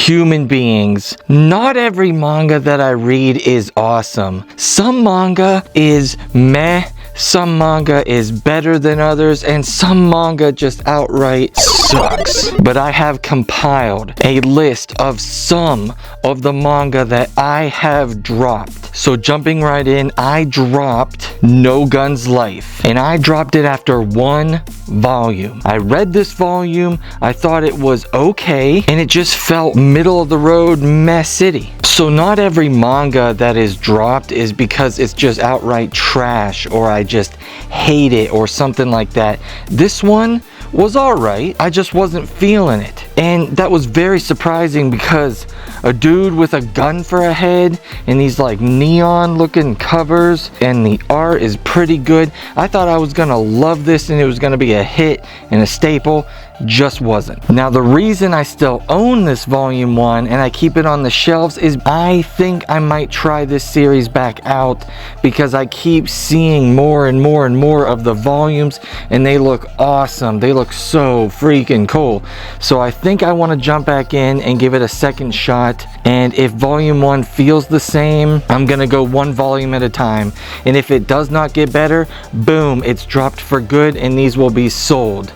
human beings. Not every manga that I read is awesome. Some manga is meh, some manga is better than others, and some manga just outright sucks. But I have compiled a list of some of the manga that I have dropped. So jumping right in, I dropped No Gun's Life, and I dropped it after one volume. I read this volume, I thought it was okay, and it just felt middle of the road meh city. So not every manga that is dropped is because it's just outright trash or I just hate it or something like that. This one was alright, I just wasn't feeling it. And that was very surprising because a dude with a gun for a head and these like neon looking covers and the art is pretty good. I thought I was gonna love this and it was gonna be a hit and a staple. Just wasn't. Now the reason I still own this volume 1 and I keep it on the shelves is I think I might try this series back out because I keep seeing more and more and more of the volumes and they look awesome. They look so freaking cool. So I think I want to jump back in and give it a second shot, and if volume 1 feels the same, I'm gonna go one volume at a time, and if it does not get better, boom, it's dropped for good and these will be sold.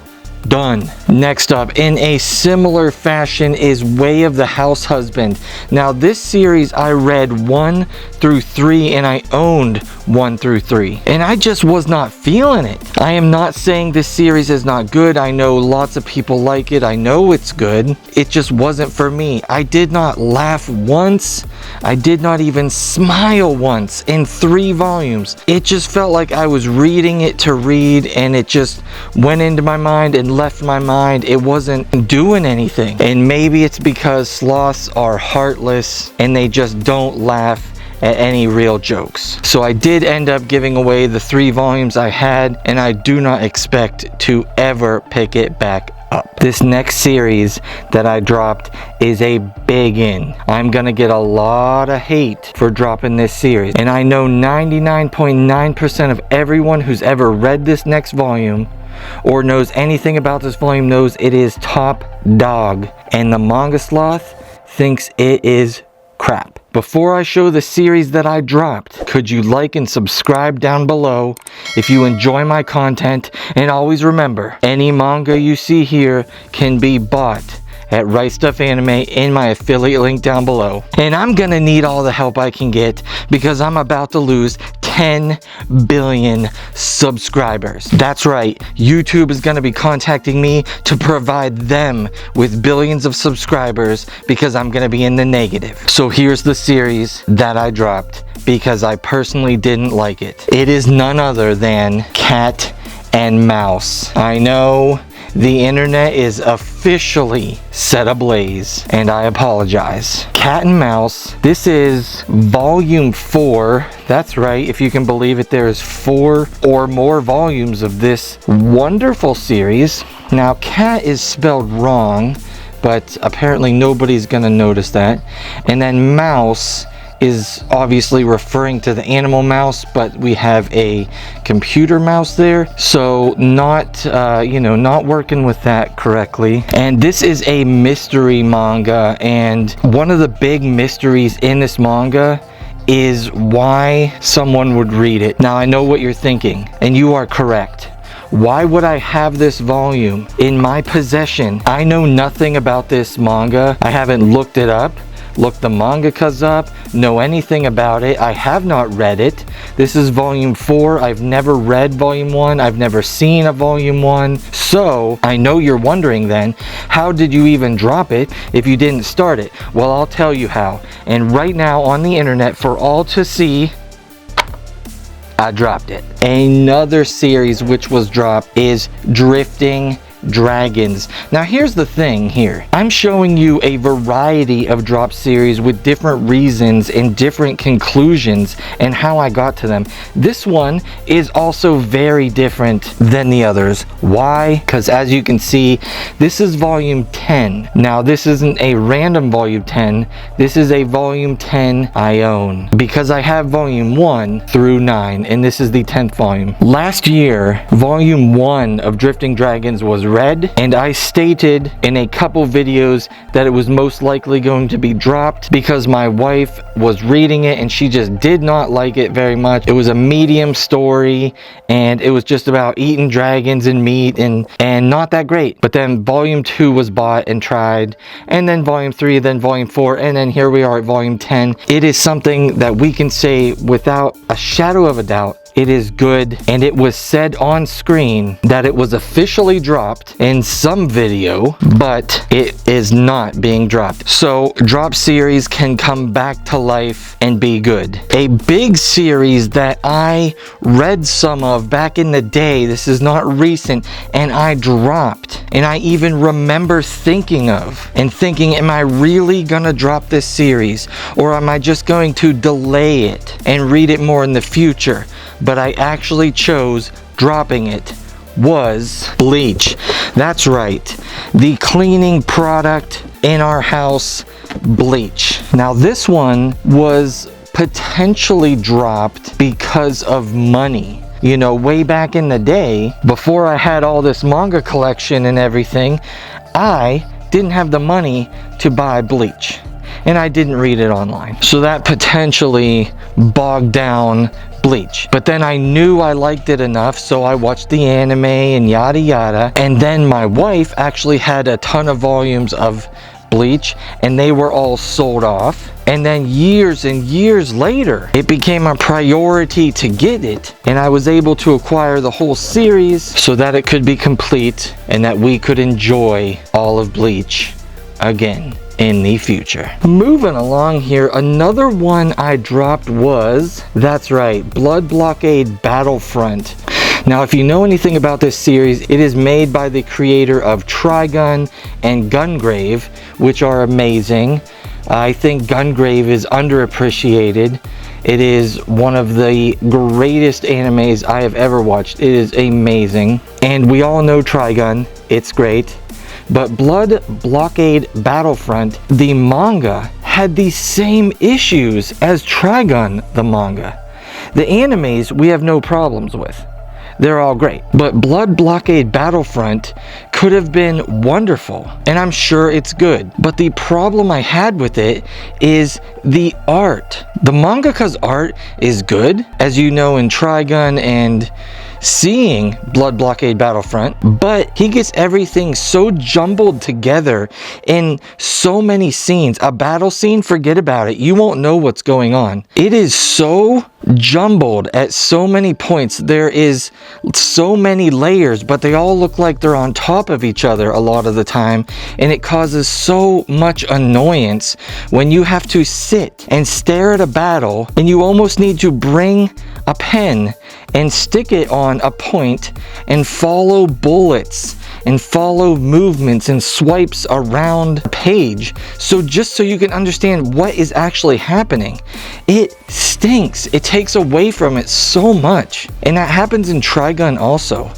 Done. Next up, in a similar fashion, is Way of the House Husband. Now this series I read 1 through 3 and I owned 1 through 3 and I just was not feeling it. I am not saying this series is not good. I know lots of people like it. I know it's good. It just wasn't for me. I did not laugh once. I did not even smile once in 3 volumes. It just felt like I was reading it to read and it just went into my mind and left my mind. It wasn't doing anything. And maybe it's because sloths are heartless and they just don't laugh at any real jokes. So I did end up giving away the 3 volumes I had, and I do not expect to ever pick it back up. This next series that I dropped is a big in. I'm gonna get a lot of hate for dropping this series, and I know 99.9% of everyone who's ever read this next volume or knows anything about this volume knows it is top dog, and TheMangaSloth thinks it is crap. Before I show the series that I dropped, could you like and subscribe down below if you enjoy my content, and always remember, any manga you see here can be bought at Right Stuff Anime in my affiliate link down below. And I'm gonna need all the help I can get because I'm about to lose 10 billion subscribers. That's right, YouTube is gonna be contacting me to provide them with billions of subscribers because I'm gonna be in the negative. So here's the series that I dropped because I personally didn't like it. It is none other than Cat and Mouse. I know the internet is officially set ablaze, and I apologize. Cat and Mouse, this is volume 4. That's right, if you can believe it, there is 4 or more volumes of this wonderful series. Now, cat is spelled wrong, but apparently nobody's gonna notice that. And then mouse is obviously referring to the animal mouse, but we have a computer mouse there, so not not working with that correctly. And this is a mystery manga, and one of the big mysteries in this manga is why someone would read it. Now I know what you're thinking, and you are correct. Why would I have this volume in my possession? I know nothing about this manga. I haven't looked it up, look the mangakas up, know anything about it. I have not read it. This is volume 4. I've never read volume 1. I've never seen a volume 1. So I know you're wondering then, how did you even drop it if you didn't start it? Well, I'll tell you how. And right now on the internet for all to see, I dropped it. Another series which was dropped is Drifting Dragons. Now here's the thing here. I'm showing you a variety of drop series with different reasons and different conclusions and how I got to them. This one is also very different than the others. Why? Because as you can see, this is volume 10. Now this isn't a random volume 10. This is a volume 10 I own because I have volume 1 through 9 and this is the 10th volume. Last year, volume 1 of Drifting Dragons was read, and I stated in a couple videos that it was most likely going to be dropped because my wife was reading it and she just did not like it very much. It was a medium story and it was just about eating dragons and meat and not that great. But then volume 2 was bought and tried, and then volume 3, then volume 4, and then here we are at volume 10. It is something that we can say without a shadow of a doubt, it is good, and it was said on screen that it was officially dropped in some video, but it is not being dropped. So drop series can come back to life and be good. A big series that I read some of back in the day, this is not recent, and I dropped, and I even remember thinking of and thinking, am I really gonna drop this series, or am I just going to delay it and read it more in the future? But I actually chose dropping it, was Bleach. That's right, the cleaning product in our house, Bleach. Now this one was potentially dropped because of money. You know, way back in the day, before I had all this manga collection and everything, I didn't have the money to buy Bleach, and I didn't read it online. So that potentially bogged down Bleach. But then I knew I liked it enough, so I watched the anime and yada yada. And then my wife actually had a ton of volumes of Bleach, and they were all sold off. And then years and years later, it became a priority to get it, and I was able to acquire the whole series so that it could be complete and that we could enjoy all of Bleach again in the future. Moving along here, another one I dropped was, that's right, Blockade Battlefront. Now, if you know anything about this series, it is made by the creator of Trigun and Gungrave, which are amazing. I think Gungrave is underappreciated. It is one of the greatest animes I have ever watched. It is amazing. And we all know Trigun, it's great. But Blockade Battlefront, the manga, had the same issues as Trigun, the manga. The animes we have no problems with. They're all great. But Blockade Battlefront could have been wonderful, and I'm sure it's good. But the problem I had with it is the art. The mangaka's art is good, as you know in Trigun and seeing Blockade Battlefront, but he gets everything so jumbled together in so many scenes. A battle scene, forget about it. You won't know what's going on. It is so jumbled at so many points. There is so many layers, but they all look like they're on top of each other a lot of the time, and it causes so much annoyance when you have to sit and stare at a battle and you almost need to bring a pen and stick it on a point and follow bullets and follow movements and swipes around the page, so just so you can understand what is actually happening. It stinks. It takes away from it so much, and that happens in Trigun also.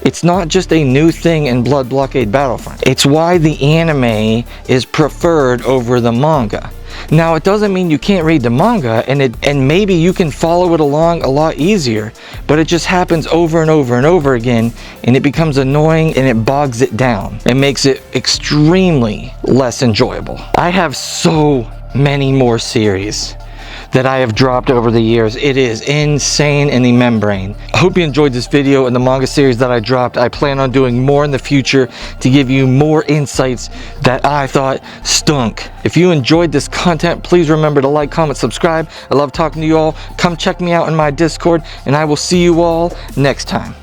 It's not just a new thing in Blockade Battlefront. It's why the anime is preferred over the manga. Now, it doesn't mean you can't read the manga, and maybe you can follow it along a lot easier, but it just happens over and over and over again, and it becomes annoying and it bogs it down. It makes it extremely less enjoyable. I have so many more series that I have dropped over the years. It is insane in the membrane. I hope you enjoyed this video and the manga series that I dropped. I plan on doing more in the future to give you more insights that I thought stunk. If you enjoyed this content, please remember to like, comment, subscribe. I love talking to you all. Come check me out in my Discord, and I will see you all next time.